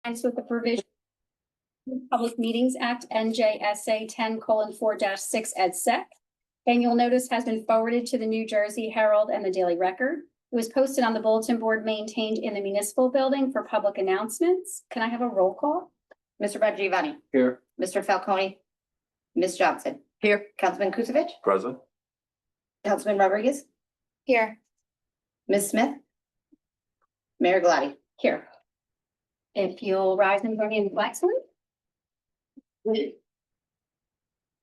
with the provision of Public Meetings Act NJSA 10:4-6 ed sec. Annual notice has been forwarded to the New Jersey Herald and the Daily Record. It was posted on the bulletin board maintained in the municipal building for public announcements. Can I have a roll call? Mr. Giovanni. Here. Mr. Falcone. Ms. Johnson. Here. Councilman Kusevich. Present. Councilman Rodriguez. Here. Ms. Smith. Mayor Glady. Here. If you'll rise and join me in the flag salute.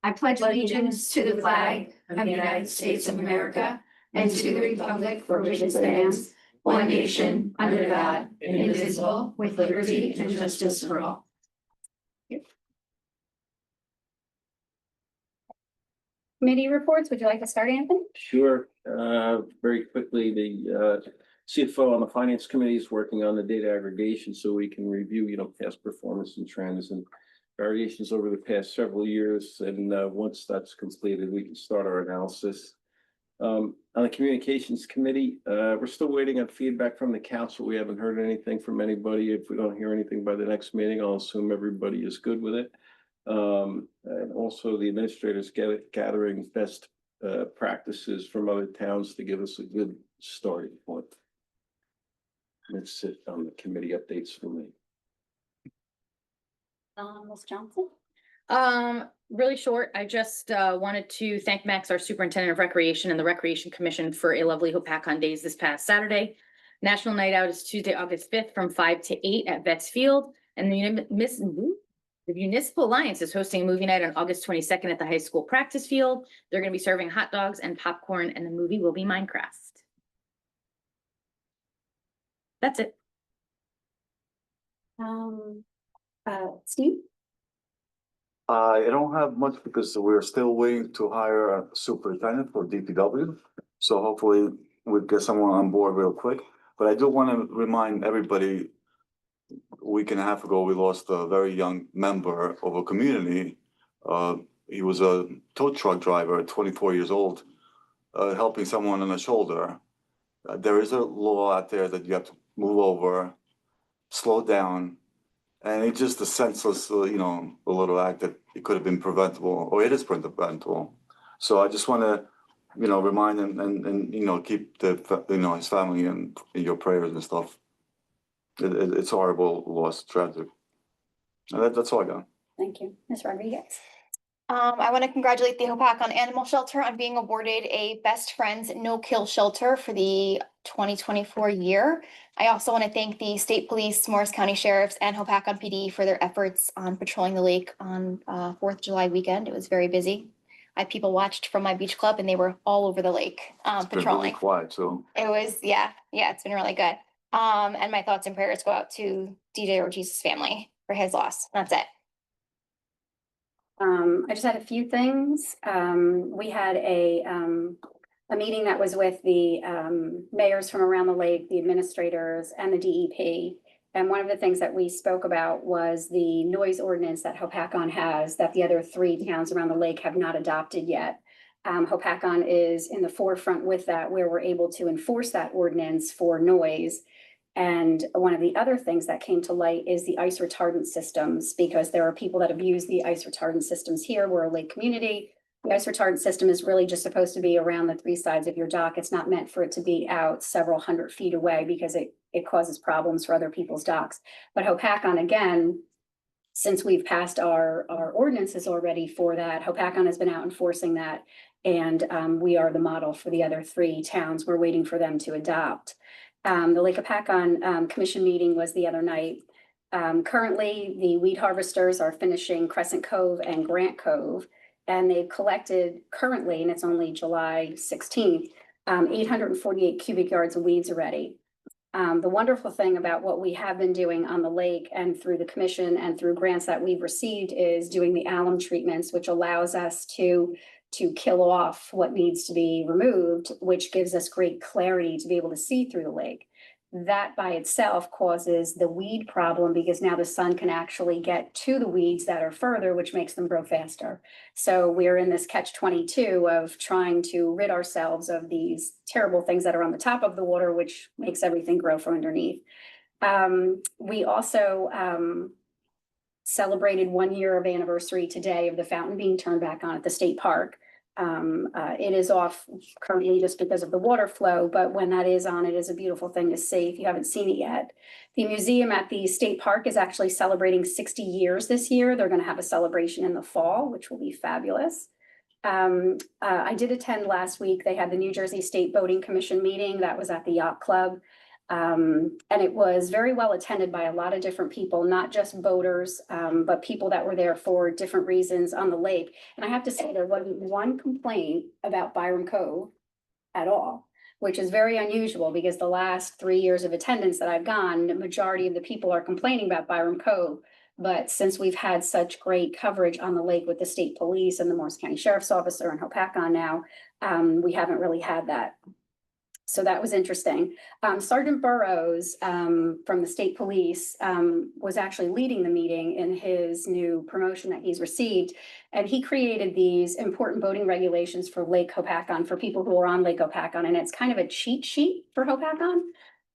I pledge allegiance to the flag of the United States of America and to the republic for which it stands, one nation, under God, indivisible, with liberty and justice for all. Committee reports, would you like to start, Anthony? Sure. Very quickly, the CFO on the Finance Committee is working on the data aggregation so we can review, past performance and trends and variations over the past several years. And once that's completed, we can start our analysis. On the Communications Committee, we're still waiting on feedback from the council. We haven't heard anything from anybody. If we don't hear anything by the next meeting, I'll assume everybody is good with it. And also the administrators gathering best practices from other towns to give us a good starting point. That's it on the committee updates for me. Ms. Johnson? Really short. I just wanted to thank Max, our superintendent of recreation, and the Recreation Commission for a lovely Hopakon Days this past Saturday. National Night Out is Tuesday, August 5th from 5 to 8 at Vets Field. And the Municipal Alliance is hosting a movie night on August 22nd at the high school practice field. They're going to be serving hot dogs and popcorn, and the movie will be Minecraft. That's it. Steve? I don't have much because we're still waiting to hire a superintendent for DPW. So hopefully we'll get someone on board real quick. But I do want to remind everybody, a week and a half ago, we lost a very young member of a community. He was a tow truck driver, 24 years old, helping someone on the shoulder. There is a law out there that you have to move over, slow down. And it's just a senseless, a little act that it could have been preventable, or it is preventable. So I just want to, remind him and keep his family in your prayers and stuff. It's horrible loss, tragic. And that's all I got. Thank you. Ms. Rodriguez? I want to congratulate the Hopakon Animal Shelter on being awarded a Best Friends No Kill Shelter for the 2024 year. I also want to thank the State Police, Morris County Sheriffs, and Hopakon PD for their efforts on patrolling the lake on 4th of July weekend. It was very busy. People watched from my beach club and they were all over the lake It's been patrolling. really quiet, so. It was, yeah, it's been really good. And my thoughts and prayers go out to DJ Ortiz's family for his loss. That's it. I just had a few things. We had a meeting that was with the mayors from around the lake, the administrators, and the DEP. And one of the things that we spoke about was the noise ordinance that Hopakon has that the other 3 towns around the lake have not adopted yet. Hopakon is in the forefront with that, where we're able to enforce that ordinance for noise. And one of the other things that came to light is the ice retardant systems, because there are people that have used the ice retardant systems here. We're a lake community. The ice retardant system is really just supposed to be around the 3 sides of your dock. It's not meant for it to be out several hundred feet away because it causes problems for other people's docks. But Hopakon, again, since we've passed our ordinances already for that, Hopakon has been out enforcing that. And we are the model for the other 3 towns. We're waiting for them to adopt. The Lake Hopakon Commission meeting was the other night. Currently, the weed harvesters are finishing Crescent Cove and Grant Cove, and they've collected currently, and it's only July 16th, 848 cubic yards of weeds already. The wonderful thing about what we have been doing on the lake and through the commission and through grants that we've received is doing the alum treatments, which allows us to kill off what needs to be removed, which gives us great clarity to be able to see through the lake. That by itself causes the weed problem because now the sun can actually get to the weeds that are further, which makes them grow faster. So we're in this catch-22 of trying to rid ourselves of these terrible things that are on the top of the water, which makes everything grow from underneath. We also, celebrated 1 year of anniversary today of the fountain being turned back on at the state park. It is off currently just because of the water flow, but when that is on, it is a beautiful thing to see if you haven't seen it yet. The museum at the state park is actually celebrating 60 years this year. They're going to have a celebration in the fall, which will be fabulous. I did attend last week. They had the New Jersey State Boating Commission meeting that was at the Yacht Club. And it was very well attended by a lot of different people, not just boaters, but people that were there for different reasons on the lake. And I have to say, there wasn't one complaint about Byram Cove at all, which is very unusual because the last 3 years of attendance that I've gone, the majority of the people are complaining about Byram Cove. But since we've had such great coverage on the lake with the state police and the Morris County Sheriff's Officer and Hopakon now, we haven't really had that. So that was interesting. Sergeant Burrows from the state police was actually leading the meeting in his new promotion that he's received. And he created these important boating regulations for Lake Hopakon for people who are on Lake Hopakon. And it's kind of a cheat sheet for Hopakon.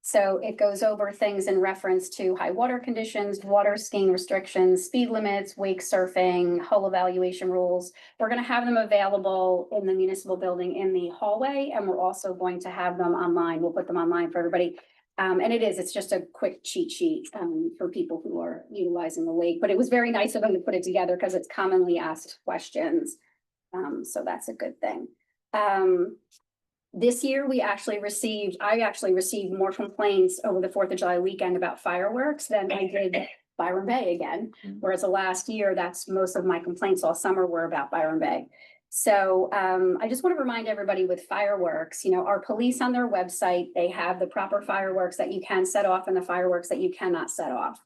So it goes over things in reference to high water conditions, water skiing restrictions, speed limits, wake surfing, hull evaluation rules. We're going to have them available in the municipal building in the hallway, and we're also going to have them online. We'll put them online for everybody. And it's just a quick cheat sheet for people who are utilizing the lake. But it was very nice of them to put it together because it's commonly asked questions. So that's a good thing. This year, I actually received more complaints over the 4th of July weekend about fireworks than I did Byron Bay again. Whereas the last year, that's most of my complaints all summer were about Byron Bay. So I just want to remind everybody with fireworks, our police on their website, they have the proper fireworks that you can set off and the fireworks that you cannot set off.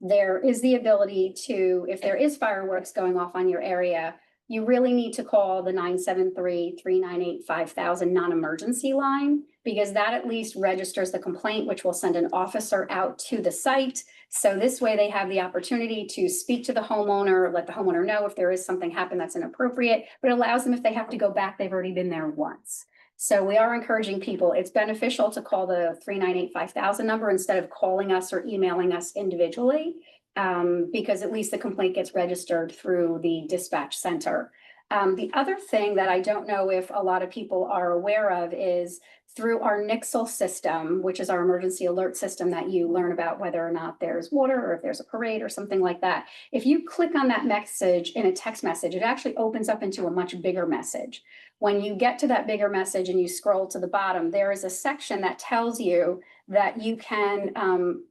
There is the ability to, if there is fireworks going off on your area, you really need to call the 973-398-5000 non-emergency line, because that at least registers the complaint, which will send an officer out to the site. So this way they have the opportunity to speak to the homeowner, let the homeowner know if there is something happen that's inappropriate, but it allows them, if they have to go back, they've already been there once. So we are encouraging people, it's beneficial to call the 398-5000 number instead of calling us or emailing us individually. Because at least the complaint gets registered through the dispatch center. The other thing that I don't know if a lot of people are aware of is through our Nixle system, which is our emergency alert system that you learn about whether or not there's water or if there's a parade or something like that. If you click on that message in a text message, it actually opens up into a much bigger message. When you get to that bigger message and you scroll to the bottom, there is a section that tells you that you can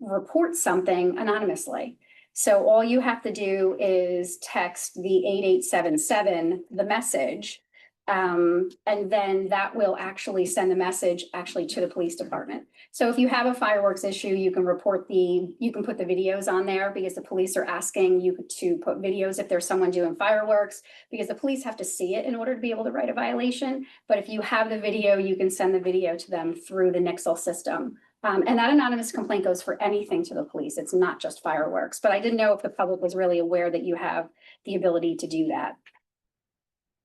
report something anonymously. So all you have to do is text the 8877, the message, and then that will actually send the message to the police department. So if you have a fireworks issue, you can put the videos on there, because the police are asking you to put videos if there's someone doing fireworks, because the police have to see it in order to be able to write a violation. But if you have the video, you can send the video to them through the Nixle system. And that anonymous complaint goes for anything to the police. It's not just fireworks, but I didn't know if the public was really aware that you have the ability to do that.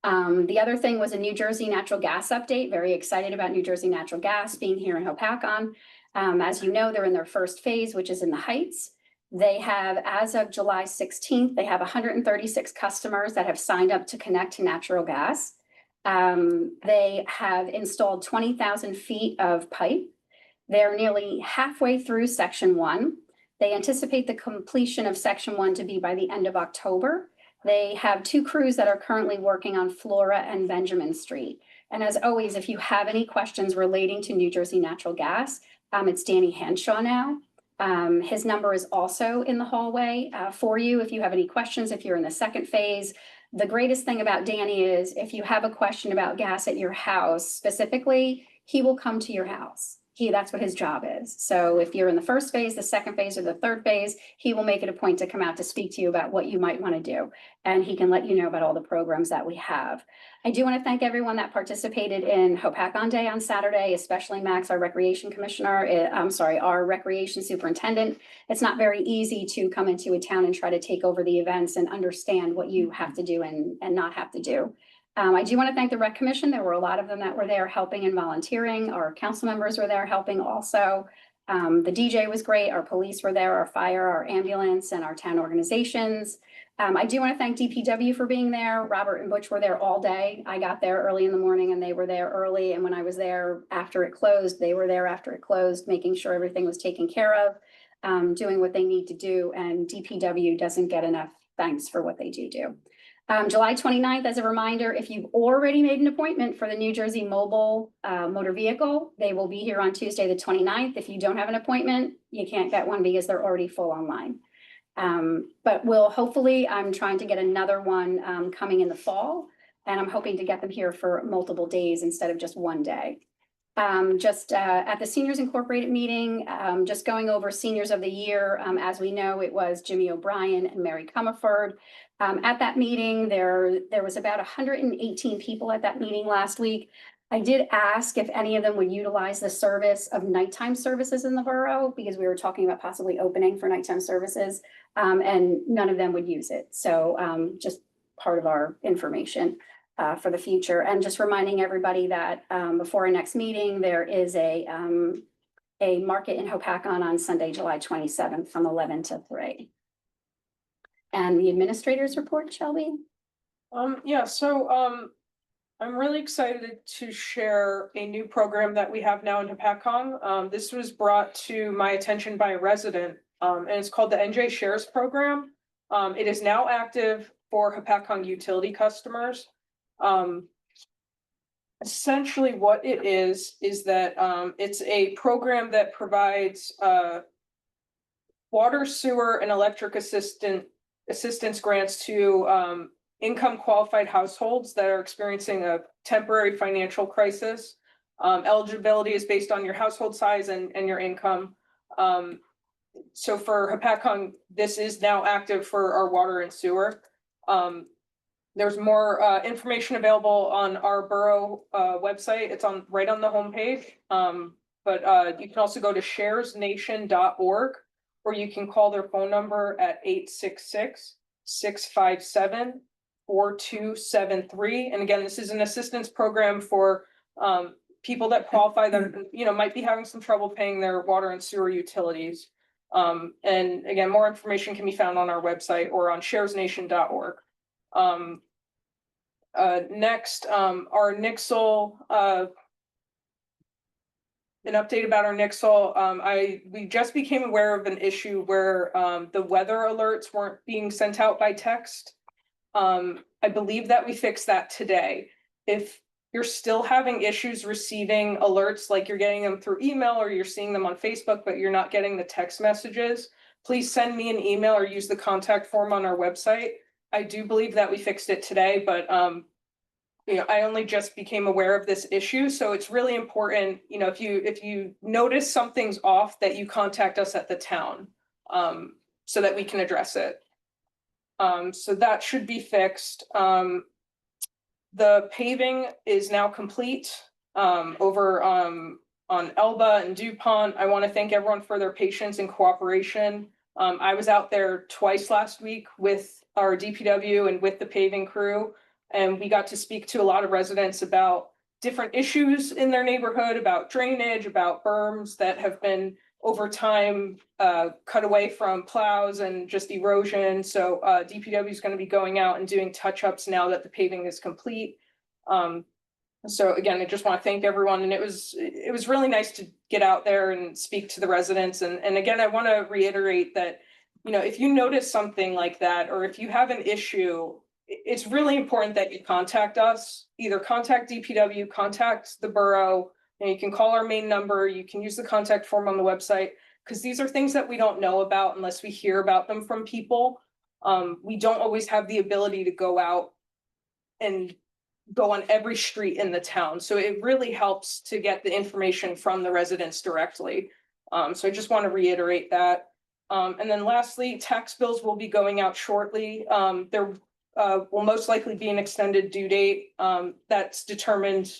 The other thing was a New Jersey natural gas update. Very excited about New Jersey Natural Gas being here in Hopakon. As you know, they're in their first phase, which is in the Heights. They have, as of July 16th, they have 136 customers that have signed up to connect to natural gas. They have installed 20,000 feet of pipe. They're nearly halfway through section 1. They anticipate the completion of section 1 to be by the end of October. They have 2 crews that are currently working on Flora and Benjamin Street. And as always, if you have any questions relating to New Jersey Natural Gas, it's Danny Hanshaw now. His number is also in the hallway for you if you have any questions, if you're in the second phase. The greatest thing about Danny is if you have a question about gas at your house specifically, he will come to your house. That's what his job is. So if you're in the first phase, the second phase, or the third phase, he will make it a point to come out to speak to you about what you might want to do. And he can let you know about all the programs that we have. I do want to thank everyone that participated in Hopakon Day on Saturday, especially Max, our recreation commissioner, our recreation superintendent. It's not very easy to come into a town and try to take over the events and understand what you have to do and not have to do. I do want to thank the Rec Commission. There were a lot of them that were there helping and volunteering. Our council members were there helping also. The DJ was great. Our police were there, our fire, our ambulance, and our town organizations. I do want to thank DPW for being there. Robert and Butch were there all day. I got there early in the morning and they were there early. And when I was there after it closed, they were there after it closed, making sure everything was taken care of, doing what they need to do. And DPW doesn't get enough thanks for what they do. July 29th, as a reminder, if you've already made an appointment for the New Jersey Mobile Motor Vehicle, they will be here on Tuesday, the 29th. If you don't have an appointment, you can't get one because they're already full online. But I'm trying to get another one coming in the fall, and I'm hoping to get them here for multiple days instead of just one day. At the Seniors Incorporated meeting, just going over Seniors of the Year. As we know, it was Jimmy O'Brien and Mary Comerford. At that meeting, there was about 118 people at that meeting last week. I did ask if any of them would utilize the service of nighttime services in the borough, because we were talking about possibly opening for nighttime services, and none of them would use it. So just part of our information for the future. And just reminding everybody that before our next meeting, there is a market in Hopakon on Sunday, July 27th from 11 to 3. And the administrator's report, Shelby? I'm really excited to share a new program that we have now in Hopakon. This was brought to my attention by a resident, and it's called the NJ Shares Program. It is now active for Hopakon utility customers. Essentially what it is that it's a program that provides water, sewer, and electric assistance grants to income qualified households that are experiencing a temporary financial crisis. Eligibility is based on your household size and your income. So for Hopakon, this is now active for our water and sewer. There's more information available on our borough website. It's right on the homepage. But you can also go to sharesnation.org, or you can call their phone number at 866-657-4273. And again, this is an assistance program for people that qualify that, might be having some trouble paying their water and sewer utilities. And again, more information can be found on our website or on sharesnation.org. Next, our Nixle, an update about our Nixle. We just became aware of an issue where the weather alerts weren't being sent out by text. I believe that we fixed that today. If you're still having issues receiving alerts, like you're getting them through email or you're seeing them on Facebook, but you're not getting the text messages, please send me an email or use the contact form on our website. I do believe that we fixed it today, but I only just became aware of this issue. So it's really important, if you notice something's off, that you contact us at the town so that we can address it. So that should be fixed. The paving is now complete over on Elba and DuPont. I want to thank everyone for their patience and cooperation. I was out there twice last week with our DPW and with the paving crew, and we got to speak to a lot of residents about different issues in their neighborhood, about drainage, about berms that have been over time cut away from plows and just erosion. So DPW is going to be going out and doing touch-ups now that the paving is complete. So again, I just want to thank everyone, and it was really nice to get out there and speak to the residents. And again, I want to reiterate that, if you notice something like that, or if you have an issue, it's really important that you contact us. Either contact DPW, contact the borough, and you can call our main number. You can use the contact form on the website, because these are things that we don't know about unless we hear about them from people. We don't always have the ability to go out and go on every street in the town. So it really helps to get the information from the residents directly. So I just want to reiterate that. And then lastly, tax bills will be going out shortly. There will most likely be an extended due date that's determined.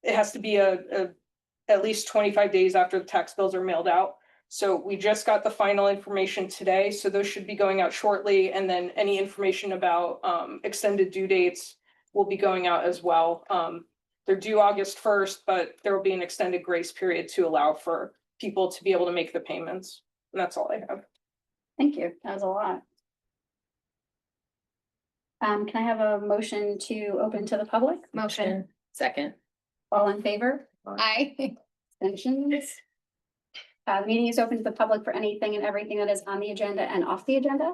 It has to be at least 25 days after the tax bills are mailed out. So we just got the final information today. So those should be going out shortly. And then any information about extended due dates will be going out as well. They're due August 1st, but there will be an extended grace period to allow for people to be able to make the payments. And that's all I have. Thank you. That was a lot. Can I have a motion to open to the public? Motion. Second. All in favor? Aye. Abstentions? The meeting is open to the public for anything and everything that is on the agenda and off the agenda.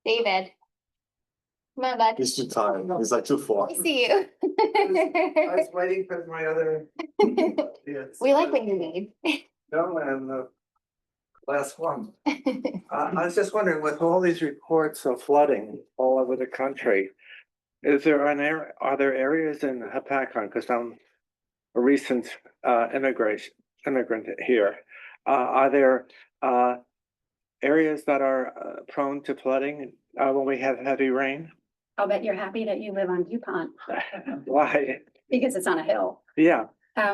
David. Come on, bud. He's too tired. He's like too far. I see you. I was waiting for my other. Yes. We like when you leave. No, and the last one. I was just wondering, with all these reports of flooding all over the country, is there are there areas in Hopatcong, because I'm a recent immigrant here, are there areas that are prone to flooding when we have heavy rain? I'll bet you're happy that you live on DuPont Why? because it's on a hill. Yeah,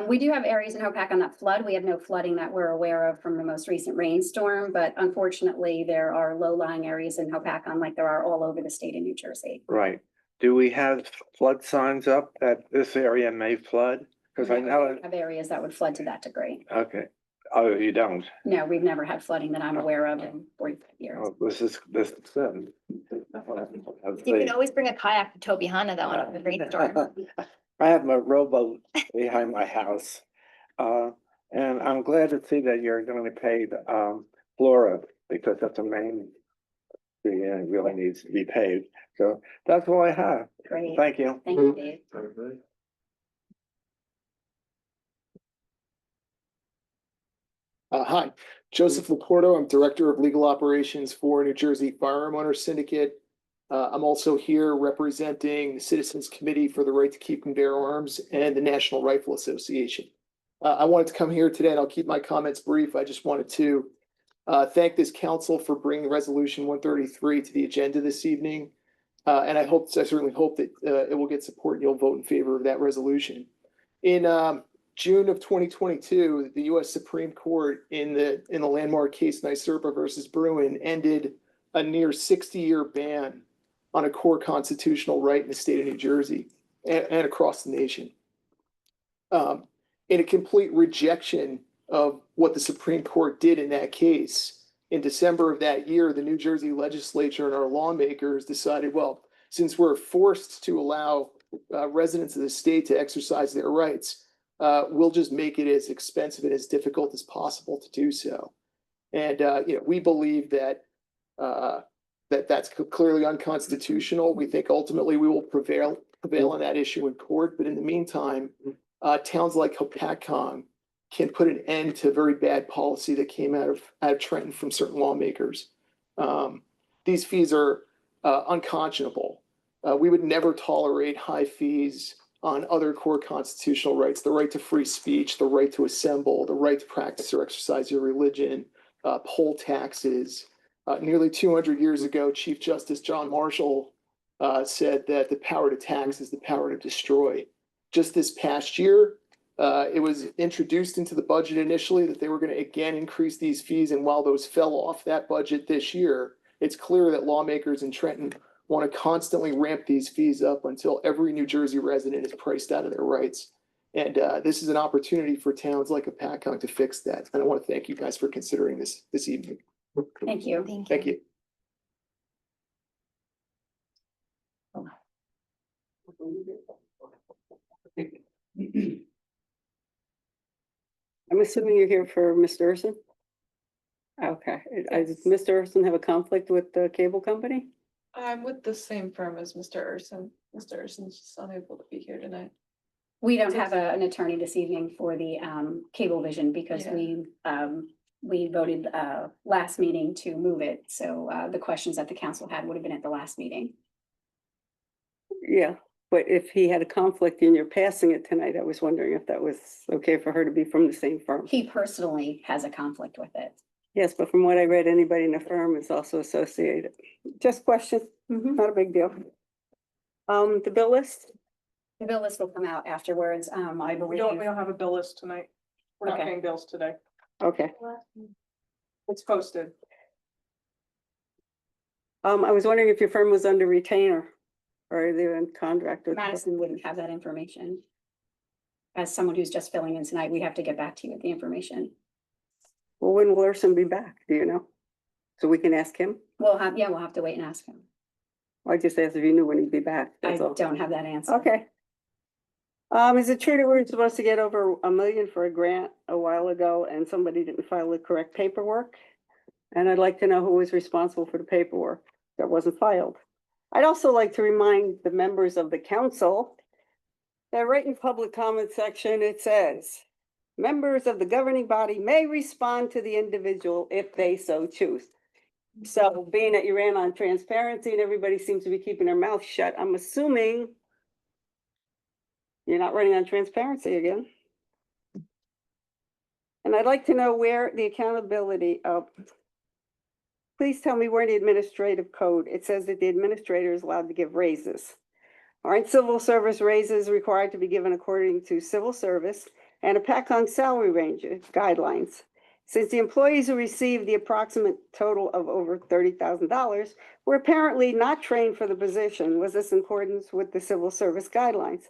We do have areas in Hopatcong that flood. We have no flooding that we're aware of from the most recent rainstorm, but unfortunately, there are low-lying areas in Hopatcong like there are all over the state of New Jersey. right. Do we have flood signs up that this area may flood? Because I We know, don't have areas that would flood to that degree. okay. Oh, you don't? No, we've never had flooding that I'm aware of in 45 years. Oh, this is. You can always bring a kayak to Tobyhanna though on a rainstorm. I have my rowboat behind my house. And I'm glad to see that you're going to pay Flora, because that's a main, really needs to be paid. So that's all I have. Great. Thank you. Thank you, Dave. Hi, Joseph Laporto. I'm Director of Legal Operations for New Jersey Firearm Owner Syndicate. I'm also here representing the Citizens Committee for the Right to Keep and Bear Arms and the National Rifle Association. I wanted to come here today, and I'll keep my comments brief. I just wanted to thank this council for bringing Resolution 133 to the agenda this evening. And I certainly hope that it will get support and you'll vote in favor of that resolution. In June of 2022, the U.S. Supreme Court in the landmark case NYSERPA versus Bruin ended a near 60-year ban on a core constitutional right in the state of New Jersey and across the nation. In a complete rejection of what the Supreme Court did in that case, in December of that year, the New Jersey legislature and our lawmakers decided, well, since we're forced to allow residents of the state to exercise their rights, we'll just make it as expensive and as difficult as possible to do so. And we believe that that's clearly unconstitutional. We think ultimately we will prevail on that issue in court. But in the meantime, towns like Hopatcong can put an end to very bad policy that came out of Trenton from certain lawmakers. These fees are unconscionable. We would never tolerate high fees on other core constitutional rights: the right to free speech, the right to assemble, the right to practice or exercise your religion, poll taxes. Nearly 200 years ago, Chief Justice John Marshall said that the power to tax is the power to destroy. Just this past year, it was introduced into the budget initially that they were going to again increase these fees. And while those fell off that budget this year, it's clear that lawmakers in Trenton want to constantly ramp these fees up until every New Jersey resident is priced out of their rights. And this is an opportunity for towns like Hopatcong to fix that. And I want to thank you guys for considering this evening. Thank you. Thank you. Thank you. I'm assuming you're here for Mr. Urson? Okay, does Mr. Urson have a conflict with the cable company? I'm with the same firm as Mr. Urson. Mr. Urson's just unable to be here tonight. We don't have an attorney this evening for the Cablevision because Yeah. we voted last meeting to move it. So the questions that the council had would have been at the last meeting. Yeah, but if he had a conflict and you're passing it tonight, I was wondering if that was okay for her to be from the same firm. He personally has a conflict with it. Yes, but from what I read, anybody in the firm is also associated. Just question, not a big deal. The bill list? The bill list will come out afterwards. I We believe. don't have a bill list tonight. We're not Okay. paying bills today. Okay. It's posted. I was wondering if your firm was under retainer or are they in contract with? Madison wouldn't have that information. as someone who's just filling in tonight, we have to get back to you with the information. Well, when will Urson be back? Do you know? So we can ask him? We'll have to wait and ask him. I just asked if you knew when he'd be back. I That's all. don't have that answer. Okay. Is it true that we were supposed to get over $1 million for a grant a while ago and somebody didn't file the correct paperwork? And I'd like to know who was responsible for the paperwork that wasn't filed. I'd also like to remind the members of the council that right in public comment section, it says, members of the governing body may respond to the individual if they so choose. So being that you ran on transparency and everybody seems to be keeping their mouth shut, I'm assuming you're not running on transparency again. And I'd like to know where the accountability of, please tell me where in the administrative code, it says that the administrator is allowed to give raises. Aren't civil service raises required to be given according to civil service and a PACON salary range guidelines? Since the employees who received the approximate total of over $30,000 were apparently not trained for the position, was this in accordance with the civil service guidelines?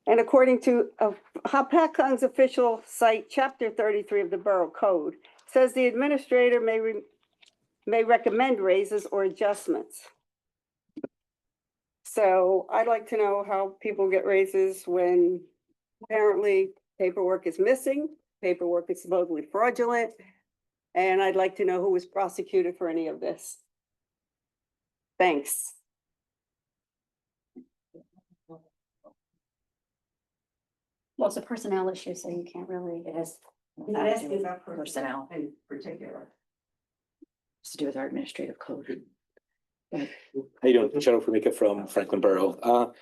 And according to PACON's official site, chapter 33 of the Borough Code, says the administrator may recommend raises or adjustments. So I'd like to know how people get raises when apparently paperwork is missing, paperwork is supposedly fraudulent, and I'd like to know who was prosecuted for any of this. Thanks. Well, it's a personnel issue, so you can't really. It has Not asking about personnel, in particular. to do with our administrative code. How you doing? Joe Formica from Franklin Borough.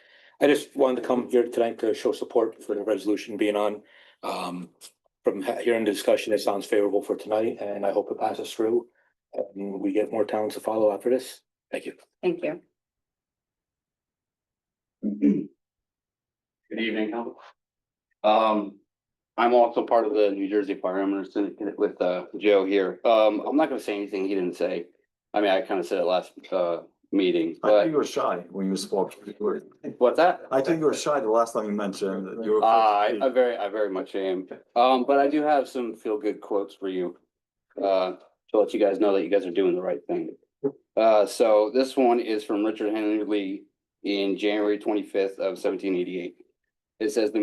I just wanted to come here tonight to show support for the resolution being on. From hearing the discussion, it sounds favorable for tonight, and I hope it passes through. And we get more towns to follow after this. Thank you. Thank you. Good evening, council. I'm also part of the New Jersey Firearms Syndicate with Joe here. I'm not gonna say anything he didn't say. I mean, I kind of said it last meeting, I think but you were shy when you spoke. what's that? I think you were shy the last time you mentioned that you were. I very much am. But I do have some feel-good quotes for you. To let you guys know that you guys are doing the right thing. So this one is from Richard Henry Lee in January 25th of 1788. It says the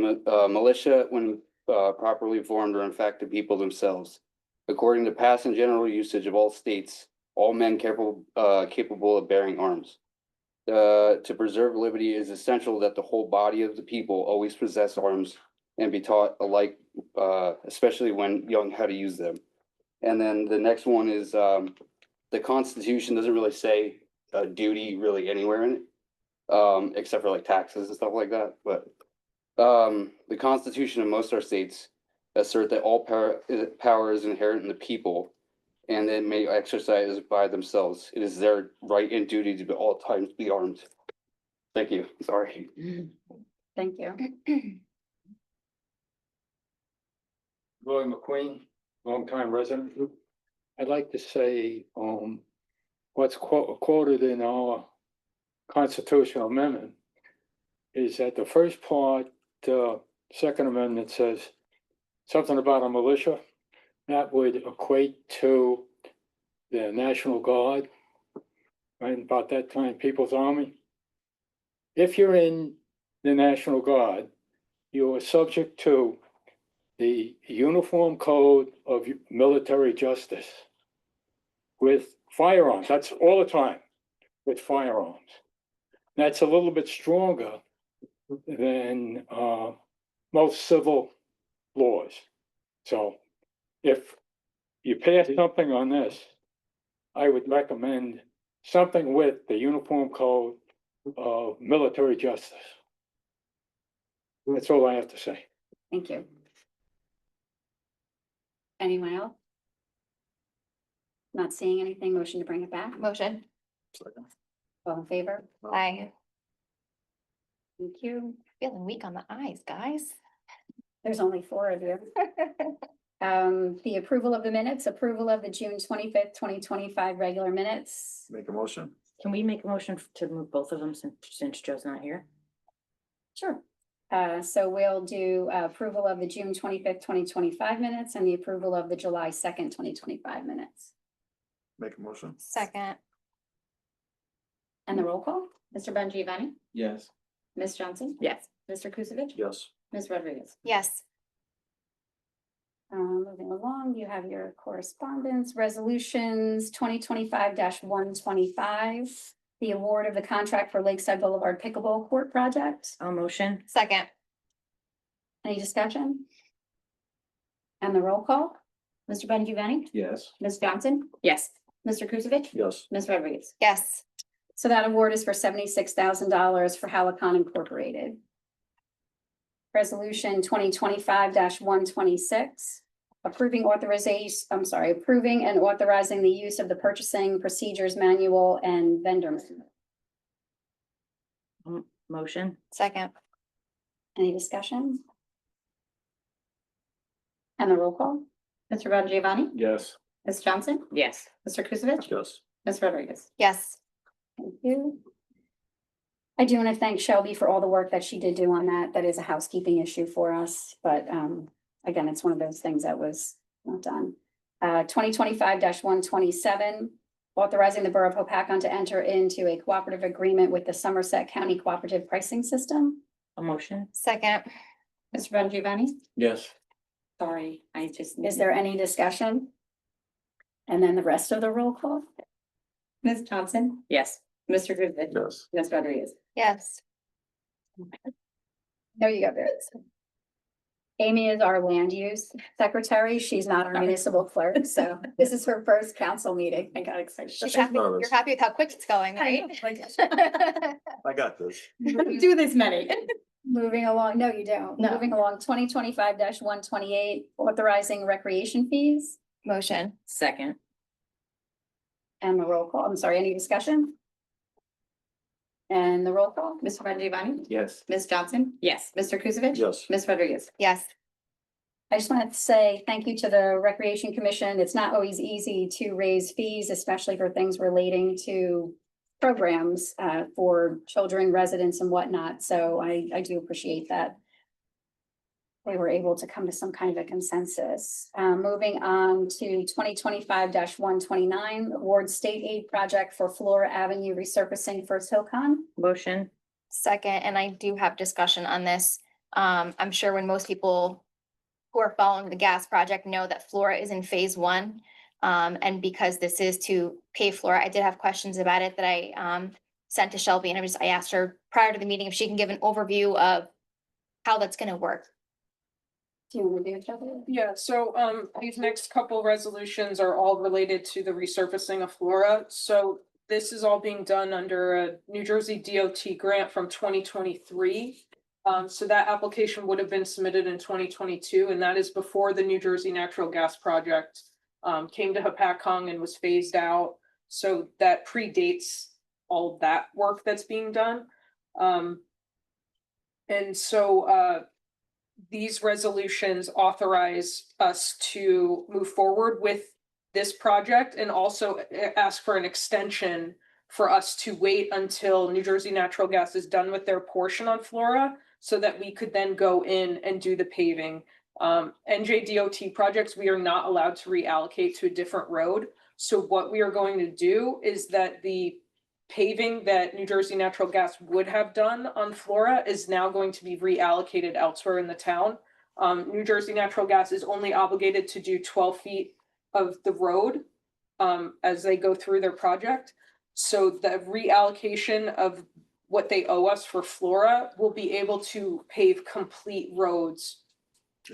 militia, when properly formed, are in fact the people themselves. According to past and general usage of all states, all men capable of bearing arms. To preserve liberty, it is essential that the whole body of the people always possess arms and be taught alike, especially when young, how to use them. And then the next one is the Constitution doesn't really say duty really anywhere in it, except for like taxes and stuff like that. But the Constitution of most of our states assert that all power is inherent in the people, and they may exercise by themselves. It is their right and duty to be all times be armed. Thank you. Sorry. Thank you. William McQueen, longtime resident. I'd like to say, what's quoted in our constitutional amendment is that the first part, Second Amendment says something about a militia. That would equate to the National Guard, right about that time, People's Army. If you're in the National Guard, you are subject to the Uniform Code of Military Justice with firearms. That's all the time with firearms. That's a little bit stronger than most civil laws. So if you pass something on this, I would recommend something with the Uniform Code of Military Justice. That's all I have to say. Thank you. Anyone else? Not seeing anything, motion to bring it back, Motion. all in favor? Aye. Thank you. Feeling weak on the eyes, guys. There's only 4 of you. The approval of the minutes, approval of the June 25th, 2025 regular minutes. Make a motion. Can we make a motion to move both of them since Joe's not here? Sure. So we'll do approval of the June 25th, 2025 minutes and the approval of the July 2nd, 2025 minutes. Make a motion. Second. And the roll call? Mr. Bongiovanni, Yes. Ms. Johnson, Yes. Mr. Kusevich, Yes. Ms. Rodriguez. Yes. Moving along, you have your correspondence, resolutions 2025-125. The award of the contract for Lakeside Boulevard Pickleball Court Project. I'll motion. Second. Any discussion? And the roll call? Mr. Bongiovanni, Yes. Ms. Johnson, Yes. Mr. Kusevich, Yes. Ms. Rodriguez. Yes. So that award is for $76,000 for Halicon Incorporated. Resolution 2025-126. Approving and authorizing the use of the purchasing procedures manual and vendor manual. Motion. Second. Any discussion? And the roll call? Mr. Bongiovanni, Yes. Ms. Johnson, Yes. Mr. Kusevich, Yes. Ms. Rodriguez. Yes. Thank you. I do want to thank Shelby for all the work that she did do on that. That is a housekeeping issue for us, but again, it's one of those things that was not done. 2025-127, authorizing the Borough of Hopatcong to enter into a cooperative agreement with the Somerset County Cooperative Pricing System. A motion. Second. Mr. Bongiovanni, Yes. sorry, I just. Is there any discussion? And then the rest of the roll call? Ms. Johnson, Yes. Mr. Kusevich, Yes. Ms. Rodriguez. Yes. There you go, Vince. Amy is our land use secretary. She's not our municipal clerk, so this is her first council meeting. I got excited. She's happy, you're happy with how quick it's going, right? I got this. Do this many. Moving along, no, you don't. No. Moving along, 2025-128, authorizing recreation fees Motion. Second. and the roll call. I'm sorry, any discussion? And the roll call? Mr. Bongiovanni, Yes. Ms. Johnson, Yes. Mr. Kusevich. Yes. Ms. Rodriguez. Yes. I just wanted to say thank you to the Recreation Commission. It's not always easy to raise fees, especially for things relating to programs for children, residents and whatnot. So I do appreciate that. They were able to come to some kind of a consensus. Moving on to 2025-129, award state aid project for Flora Avenue resurfacing for Hillcon. Motion. Second, and I do have discussion on this. I'm sure when most people who are following the gas project know that Flora is in phase 1. And because this is to pave Flora, I did have questions about it that I sent to Shelby, and I asked her prior to the meeting if she can give an overview of how that's gonna work. Do you want to do it, Shelby? Yeah, so these next couple resolutions are all related to the resurfacing of Flora. So this is all being done under a New Jersey DOT grant from 2023. So that application would have been submitted in 2022, and that is before the New Jersey Natural Gas Project came to Hopatcong and was phased out. So that predates all of that work that's being done. And so these resolutions authorize us to move forward with this project and also ask for an extension for us to wait until New Jersey Natural Gas is done with their portion on Flora so that we could then go in and do the paving. NJDOT projects, we are not allowed to reallocate to a different road. So what we are going to do is that the paving that New Jersey Natural Gas would have done on Flora is now going to be reallocated elsewhere in the town. New Jersey Natural Gas is only obligated to do 12 feet of the road as they go through their project. So the reallocation of what they owe us for Flora will be able to pave complete roads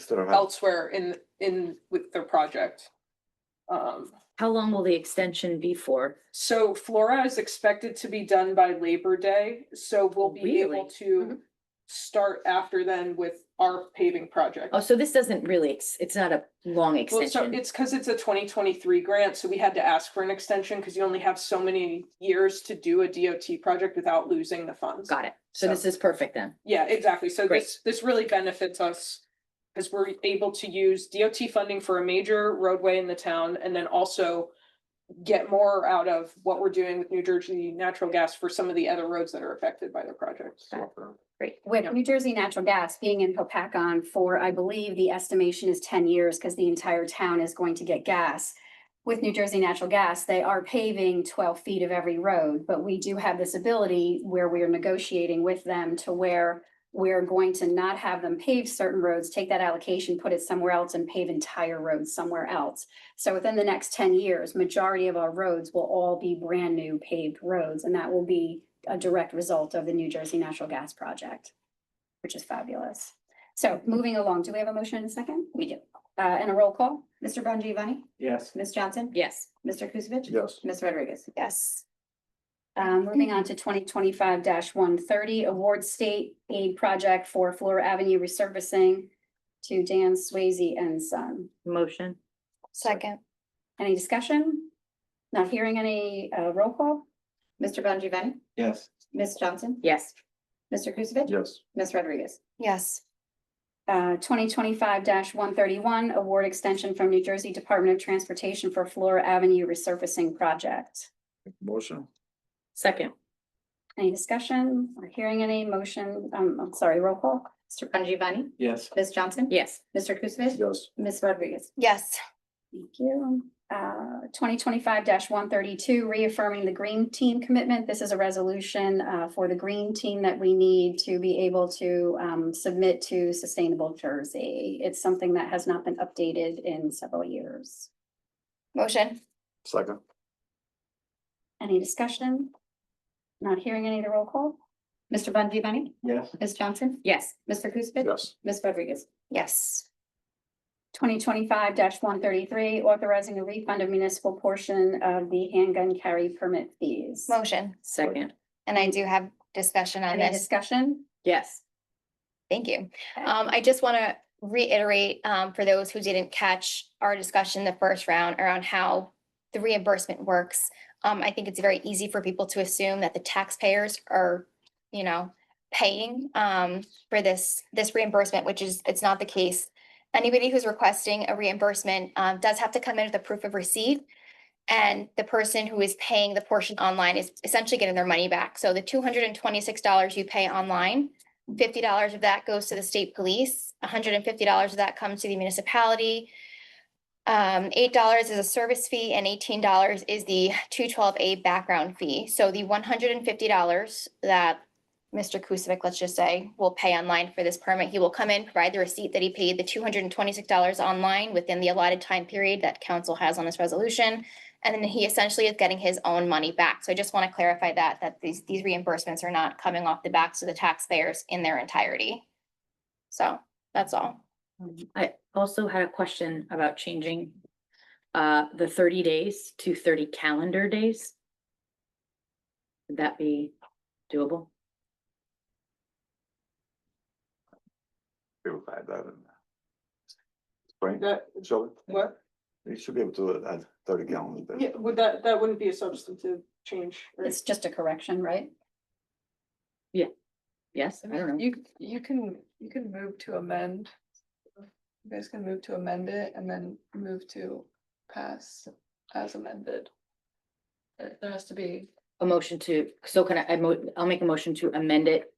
elsewhere in with their project. How long will the extension be for? So Flora is expected to be done by Labor Day, so we'll be able to start after then with our paving project. Oh, so this doesn't really, it's not a long Well, so extension. it's because it's a 2023 grant, so we had to ask for an extension because you only have so many years to do a DOT project without losing the funds. Got it. So this is perfect then. Yeah, exactly. So Great. this really benefits us because we're able to use DOT funding for a major roadway in the town, and then also get more out of what we're doing with New Jersey Natural Gas for some of the other roads that are affected by the project. Great. With New Jersey Natural Gas being in Hopakon for, I believe the estimation is 10 years because the entire town is going to get gas. With New Jersey Natural Gas, they are paving 12 feet of every road, but we do have this ability where we are negotiating with them to where we're going to not have them pave certain roads, take that allocation, put it somewhere else and pave entire roads somewhere else. So within the next 10 years, majority of our roads will all be brand new paved roads, and that will be a direct result of the New Jersey Natural Gas project, which is fabulous. So moving along, do we have a motion in a second? We do. And a roll call, Mr. Bongiovanni, Yes. Ms. Johnson, Yes. Mr. Kusevich. Yes. Ms. Rodriguez. Yes. Moving on to 2025-130, award state aid project for Flora Avenue resurfacing to Dan Swayze and Son. Motion. Second. Any discussion? Not hearing any, roll call? Mr. Bongiovanni, Yes. Ms. Johnson, Yes. Mr. Kusevich. Yes. Ms. Rodriguez. Yes. 2025-131, award extension from New Jersey Department of Transportation for Flora Avenue resurfacing project. Motion? Second. Any discussion or hearing any motion? I'm sorry, roll call. Mr. Bongiovanni, Yes. Ms. Johnson. Yes. Mr. Kusevich. Yes. Ms. Rodriguez. Yes. Thank you. 2025-132, reaffirming the green team commitment. This is a resolution for the green team that we need to be able to submit to Sustainable Jersey. It's something that has not been updated in several years. Motion. Second? Any discussion? Not hearing any of the roll call? Mr. Bongiovanni, Yes. Ms. Johnson, Yes. Mr. Kusevich. Yes. Ms. Rodriguez. Yes. 2025-133, authorizing a refund of municipal portion of the handgun carry permit fees. Motion. Second. And I do have discussion on Any this. discussion? Yes. Thank you. I just want to reiterate, for those who didn't catch our discussion the first round around how the reimbursement works. I think it's very easy for people to assume that the taxpayers are, paying, for this reimbursement, which is, it's not the case. Anybody who's requesting a reimbursement, does have to come in with a proof of receipt. And the person who is paying the portion online is essentially getting their money back. So the $226 you pay online, $50 of that goes to the state police, $150 of that comes to the municipality. $8 is a service fee and $18 is the 212A background fee. So the $150 that Mr. Kusevich, let's just say, will pay online for this permit, he will come in, provide the receipt that he paid the $226 online within the allotted time period that council has on this resolution. And then he essentially is getting his own money back. So I just want to clarify that these reimbursements are not coming off the backs of the taxpayers in their entirety. So that's all. I also had a question about changing the 30 days to 30 calendar days. Would that be doable? We'll add that in there. Right? That, Shall we? what? You should be able to add 30 gallons. Yeah, would that wouldn't be a substantive change, right? It's just a correction, right? Yes, I don't know. You can move to amend. You guys can move to amend it and then move to pass as amended. There has to be, A motion to, so can I'll make a motion to amend it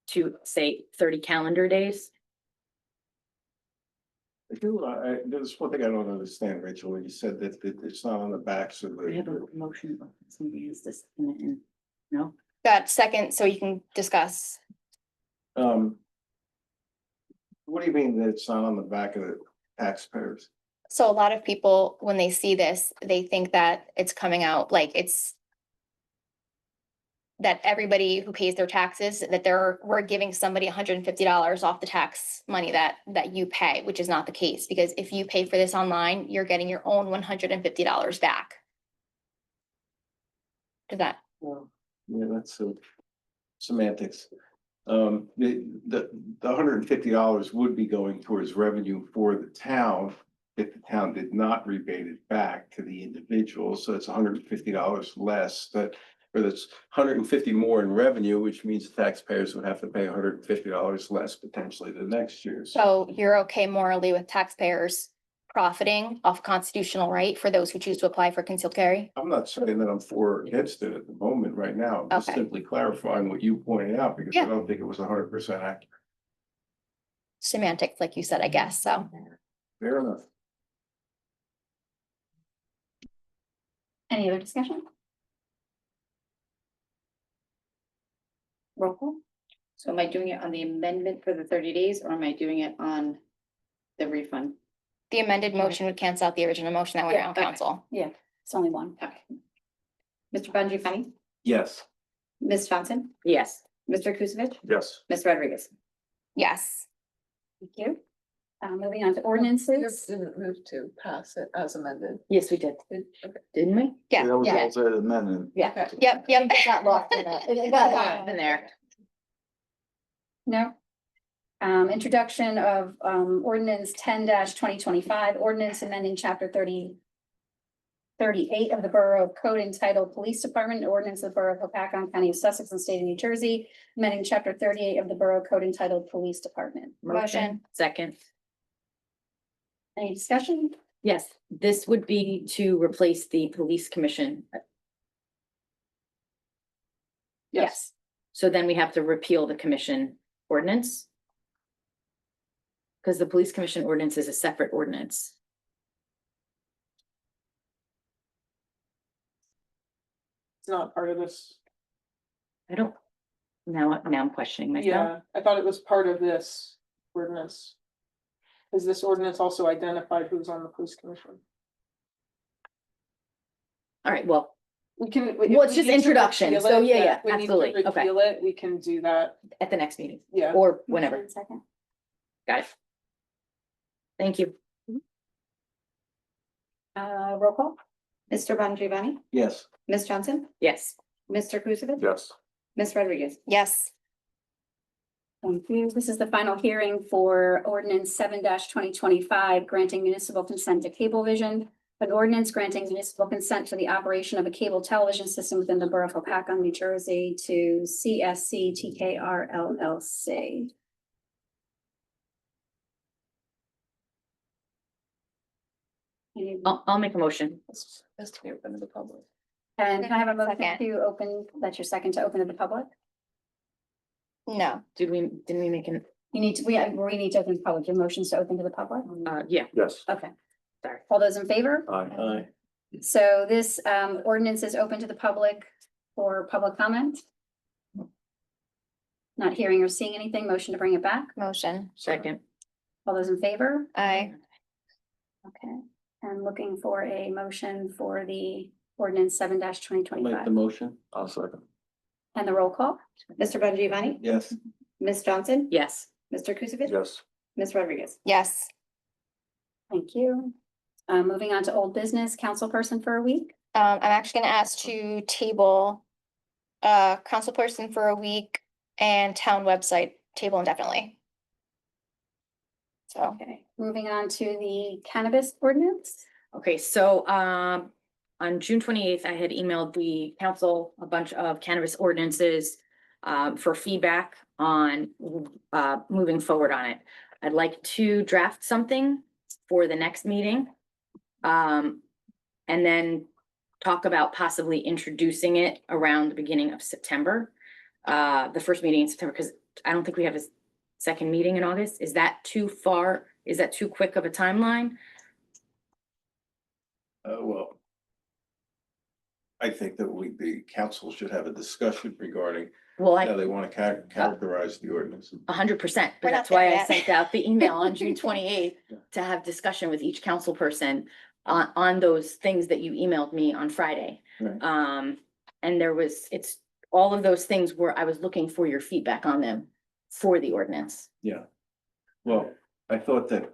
to say 30 calendar days. There's one thing I don't understand, Rachel, when you said that it's not on the backs of I have a the. motion, somebody has this, no? Got second, so you can discuss. What do you mean that it's not on the back of the taxpayers? So a lot of people, when they see this, they think that it's coming out like it's that everybody who pays their taxes, that we're giving somebody $150 off the tax money that you pay, which is not the case, because if you pay for this online, you're getting your own $150 back. Does that? Yeah, that's semantics. The $150 would be going towards revenue for the town if the town did not rebate it back to the individual. So it's $150 less, or that's $150 more in revenue, which means taxpayers would have to pay $150 less potentially the next year. So you're okay morally with taxpayers profiting off constitutional right for those who choose to apply for concealed carry? I'm not saying that I'm for or against it at the moment right now. I'm just Okay. simply clarifying what you pointed out because I Yeah. don't think it was 100% accurate. Semantics, like you said, I guess, so. Fair enough. Any other discussion? Roll call? So am I doing it on the amendment for the 30 days or am I doing it on the refund? The amended motion would cancel out the original motion that went Yeah, around okay. council. Yeah, it's only one. Okay. Mr. Bongiovanni? Yes. Ms. Johnson? Yes. Mr. Kusevich? Yes. Ms. Rodriguez? Yes. Thank you. Moving on to You ordinances. didn't move to pass it as amended. Yes, we did. Okay. Didn't we? Yeah, That was yeah. also an amendment. Yeah. Okay. Yep, yep. Got lost in that. It got lost in there. No. Introduction of ordinance 10-2025, ordinance amending chapter 38 of the Borough of Code entitled Police Department, ordinance of the Borough of Hopatcong, County of Sussex and State of New Jersey, amending chapter 38 of the Borough Code entitled Police Department. Motion. Second. Any discussion? Yes, this would be to replace the police commission. Yes. So then we have to repeal the commission ordinance. Because the police commission ordinance is a separate ordinance. It's not part of this. I don't, now I'm questioning myself. Yeah, I thought it was part of this ordinance. Is this ordinance also identified who's on the police commission? All right, well, We can. if Well, it's we just need to introduction, repeal so it, yeah, then yeah, if we need to absolutely, okay. repeal it, we can do that, at the next meeting yeah. or whenever. Second. Got it. Thank you. Roll call? Mr. Bongiovanni? Yes. Ms. Johnson? Yes. Mr. Kusevich? Yes. Ms. Rodriguez? Yes. Thank you. This is the final hearing for ordinance 7-2025, granting municipal consent to Cablevision. An ordinance granting municipal consent to the operation of a cable television system within the Borough of Hopatcong, New Jersey to CSC TKR LLC. I'll make a motion. Has to be open to the public. And can I have a motion Second. to open, that's your second to open to the public? No. Didn't we make an, You need to, we need to open the public, your motions to open to the public? yeah, Yes. Okay. sorry. All those in favor? Aye. So this ordinance is open to the public for public comment. Not hearing or seeing anything, motion to bring it back. Motion. Second. All those in favor? Aye. Okay, and looking for a motion for the ordinance 7-2025 I'll make the motion. I'll second. and the roll call. Mr. Bongiovanni? Yes. Ms. Johnson? Yes. Mr. Kusevich? Yes. Ms. Rodriguez? Yes. Thank you. Moving on to old business, councilperson for a week. I'm actually gonna ask to table council person for a week and town website table indefinitely. So, Okay, moving on to the cannabis ordinance. Okay, so on June 28th, I had emailed the council a bunch of cannabis ordinances for feedback on moving forward on it. I'd like to draft something for the next meeting. And then talk about possibly introducing it around the beginning of September. The first meeting in September, because I don't think we have a second meeting in August. Is that too far? Is that too quick of a timeline? Well, I think that the council should have a discussion regarding Well, how I, they want to characterize the ordinance. 100%, We're but not that's why there I yet. sent out the email on June 28th to have discussion with each council person on those things that you emailed me on Friday. Right. And it's all of those things where I was looking for your feedback on them for the ordinance. Yeah. Well, I thought that,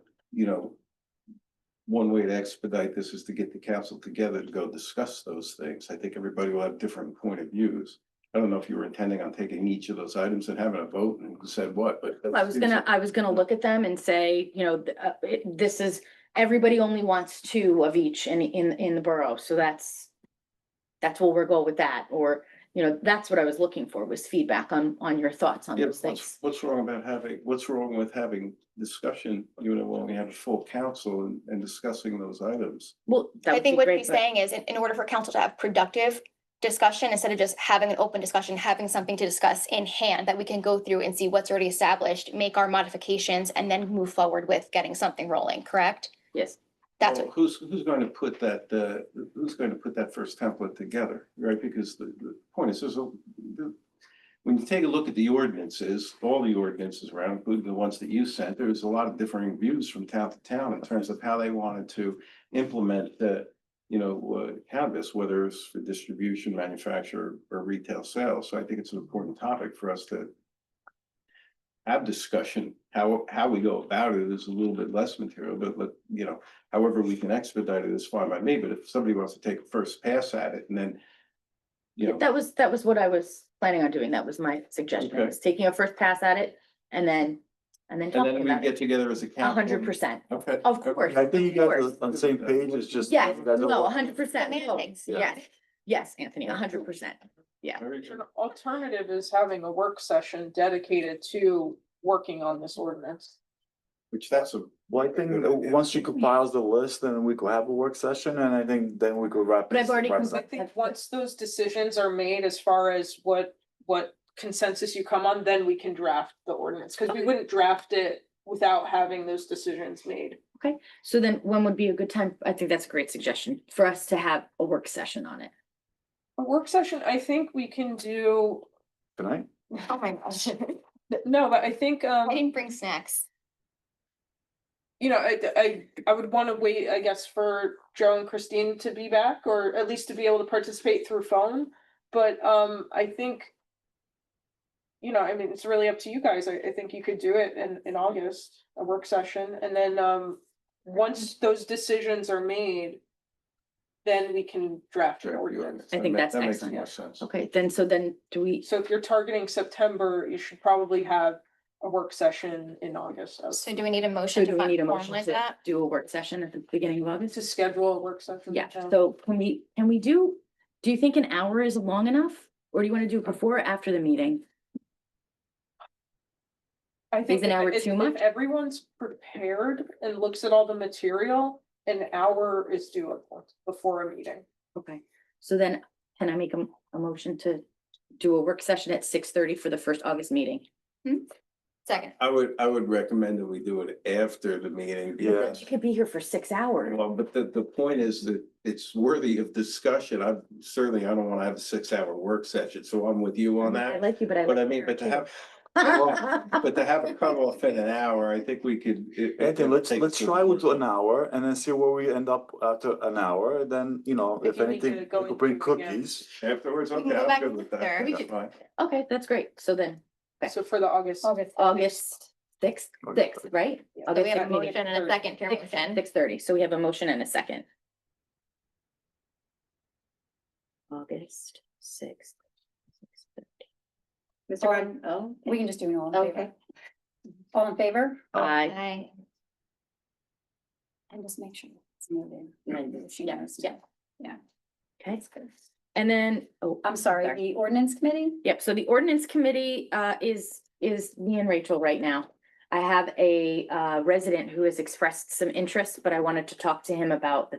one way to expedite this is to get the council together to go discuss those things. I think everybody will have different point of views. I don't know if you were intending on taking each of those items and having a vote and who said what, but. I was gonna look at them and say, this is, everybody only wants 2 of each in the borough, so that's where we'll go with that, or, that's what I was looking for, was feedback on your thoughts on Yeah, those things. what's wrong with having discussion, when we have a full council and discussing those items. Well, that I would be think what great, he's but- saying is in order for council to have productive discussion, instead of just having an open discussion, having something to discuss in hand that we can go through and see what's already established, make our modifications and then move forward with getting something rolling, correct? Yes. That's Well, what, who's going to put that, who's going to put that first template together, right? Because the point is, when you take a look at the ordinances, all the ordinances around, including the ones that you sent, there's a lot of differing views from town to town in terms of how they wanted to implement the, cannabis, whether it's for distribution, manufacture, or retail sales. So I think it's an important topic for us to have discussion. How we go about it is a little bit less material, but however we can expedite it is fine by me. But if somebody wants to take a first pass at it and then, That was what I was planning on doing. That was my suggestion, Okay. was taking a first pass at it and then and then talking we about get it. together as a council. 100%. Okay. Of course. I think you of guys course. are on the same page, it's just. Yes, you guys are- no, 100%. No, Semantics. Yes, yes, Anthony, 100%. Yeah. Very An good. alternative is having a work session dedicated to working on this ordinance. Which that's a. Well, I think once she compiles the list, then we could have a work session, and I think then we could wrap. But I've already wrap it I up. think once those decisions are made as far as what consensus you come on, then we can draft the ordinance, because we wouldn't draft it without having those decisions made. Okay, so then when would be a good time? I think that's a great suggestion for us to have a work session on it. A work session, I think we can do, Tonight? oh my gosh. no, but I think, I didn't bring snacks. I would want to wait, I guess, for Joe and Christine to be back, or at least to be able to participate through phone. But I think, it's really up to you guys. I think you could do it in August, a work session, and then once those decisions are made, then we can draft an ordinance. I think that's That makes excellent. more sense. Okay, then, so then do we, So if you're targeting September, you should probably have a work session in August. So do we need a so motion do to we need a motion formalize to that? do a work session at the beginning of August? To schedule a work session. Yeah, so can we do you think an hour is long enough? Or do you want to do it before or after the meeting? I think Is an hour if too much? everyone's prepared and looks at all the material, an hour is doable before a meeting. Okay, so then can I make a motion to do a work session at 6:30 for the first August meeting? Second. I would recommend that we do it after the meeting. Yeah. because- You could be here for 6 hours. Well, but the point is that it's worthy of discussion. I don't want to have a 6-hour work session, so I'm with you on I that. like you, but I. But I like mean, you but to too. have, but to have a cutoff in an hour, I think we could. Anthony, let's try with an hour and then see where we end up after an hour, then, if If you need to anything, we go could bring into it again. cookies. Afterwards, We can okay, go I'm back good with that. there. We That's could- fine. Okay, that's great. So then So for the August. August 6th, right? So we have a motion and a second for your motion. 6:30, so we have a motion and a second. August 6th. 6:30. Mr. Ryan, Oh. we can just do an all in Okay. favor. All in favor? Aye. Aye. And just make sure it's moving. She knows. Yeah. Yeah. Okay. And then, I'm sorry, the ordinance committee? Yep, so the ordinance committee is me and Rachel right now. I have a resident who has expressed some interest, but I wanted to talk to him about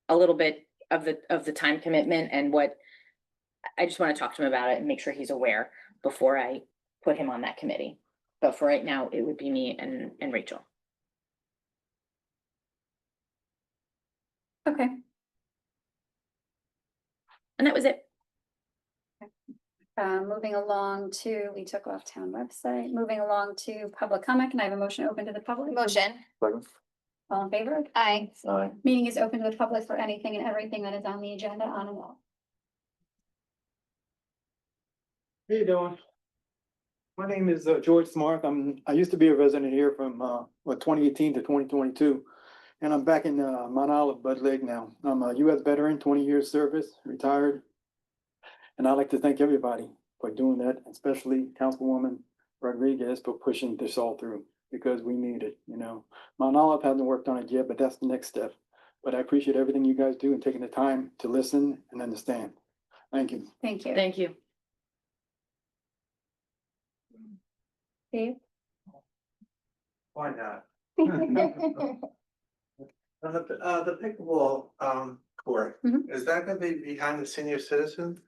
a little bit of the time commitment and what I just want to talk to him about it and make sure he's aware before I put him on that committee. But for right now, it would be me and Rachel. Okay. And that was it. Moving along to, we took off town website, moving along to public comment. Can I have a motion open to the public? Motion. Second? All in favor? Aye. Aye. Meeting is open to the public for anything and everything that is on the agenda on and off. How you doing? My name is George Smart. I used to be a resident here from 2018 to 2022. And I'm back in Mount Olive, Bud Lake now. I'm a US veteran, 20 years service, retired. And I'd like to thank everybody for doing that, especially Councilwoman Rodriguez for pushing this all through because we need it, Mount Olive hasn't worked on it yet, but that's the next step. But I appreciate everything you guys do and taking the time to listen and understand. Thank you. Thank you. Thank you. Steve? Why not? The pickleball, court, Mhm. is that gonna be behind the senior citizen?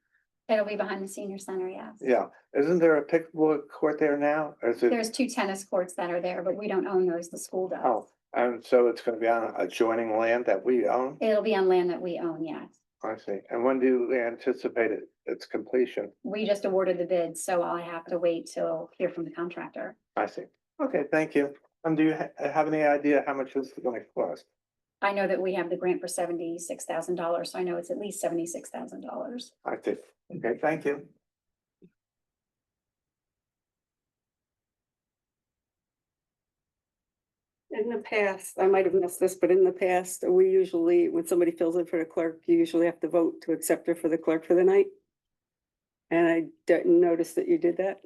It'll be behind the senior center, yes. Yeah, isn't there a pickleball court there now, or is it? There's 2 tennis courts that are there, but we don't own those, the school does. Oh, and so it's gonna be on adjoining land that we own? It'll be on land that we own, yes. I see, and when do you anticipate its completion? We just awarded the bid, so I have to wait till hear from the contractor. I see, okay, thank you. Do you have any idea how much this is gonna cost? I know that we have the grant for $76,000, so I know it's at least $76,000. I see, okay, thank you. In the past, I might have missed this, but in the past, we usually, when somebody fills in for the clerk, you usually have to vote to accept her for the clerk for the night. And I didn't notice that you did that.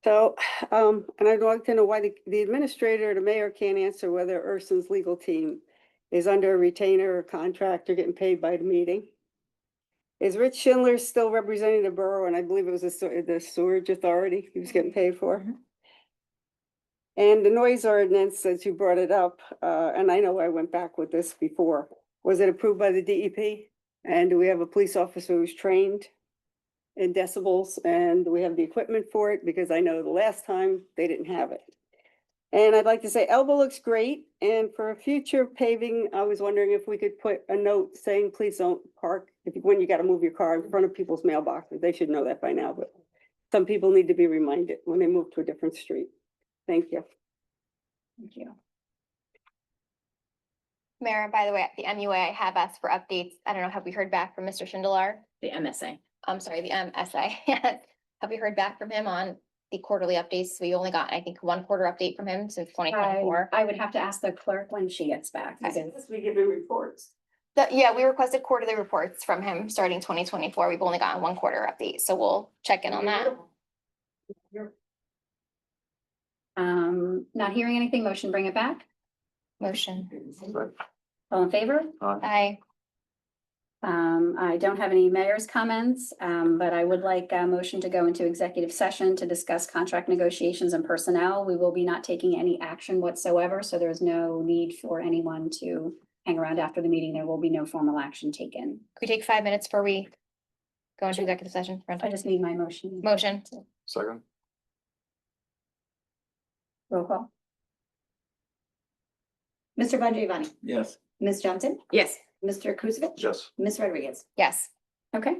So, and I'd like to know why the administrator, or the mayor can't answer whether Urson's legal team is under a retainer or contract or getting paid by the meeting. Is Rich Schindler still representing the borough? And I believe it was the sewerage authority he was getting paid for. And the noise ordinance, since you brought it up, and I know I went back with this before, was it approved by the DEP? And do we have a police officer who's trained in decibels, and do we have the equipment for it? Because I know the last time they didn't have it. And I'd like to say Elbow looks great, and for future paving, I was wondering if we could put a note saying, please don't park when you gotta move your car in front of people's mailboxes. They should know that by now, but some people need to be reminded when they move to a different street. Thank you. Thank you. Mayor, by the way, at the MUA, I have asked for updates. I don't know, have we heard back from Mr. Schindler? The MSA. I'm sorry, the MSA. Yes. Have we heard back from him on the quarterly updates? We only got, I think, 1 quarter update from him since 2024. I would have to ask the clerk when she gets back. We give him reports. Yeah, we requested quarterly reports from him starting 2024. We've only gotten 1 quarter update, so we'll check in on that. Not hearing anything, motion bring it back. Motion. All in favor? Aye. I don't have any mayor's comments, but I would like a motion to go into executive session to discuss contract negotiations and personnel. We will be not taking any action whatsoever, so there's no need for anyone to hang around after the meeting. There will be no formal action taken. Could we take 5 minutes before we go into executive session? I just need my motion. Motion. Second? Roll call. Mr. Bongiovanni, Yes. Ms. Johnson, Yes. Mr. Kusevich. Yes. Ms. Rodriguez. Yes. Okay,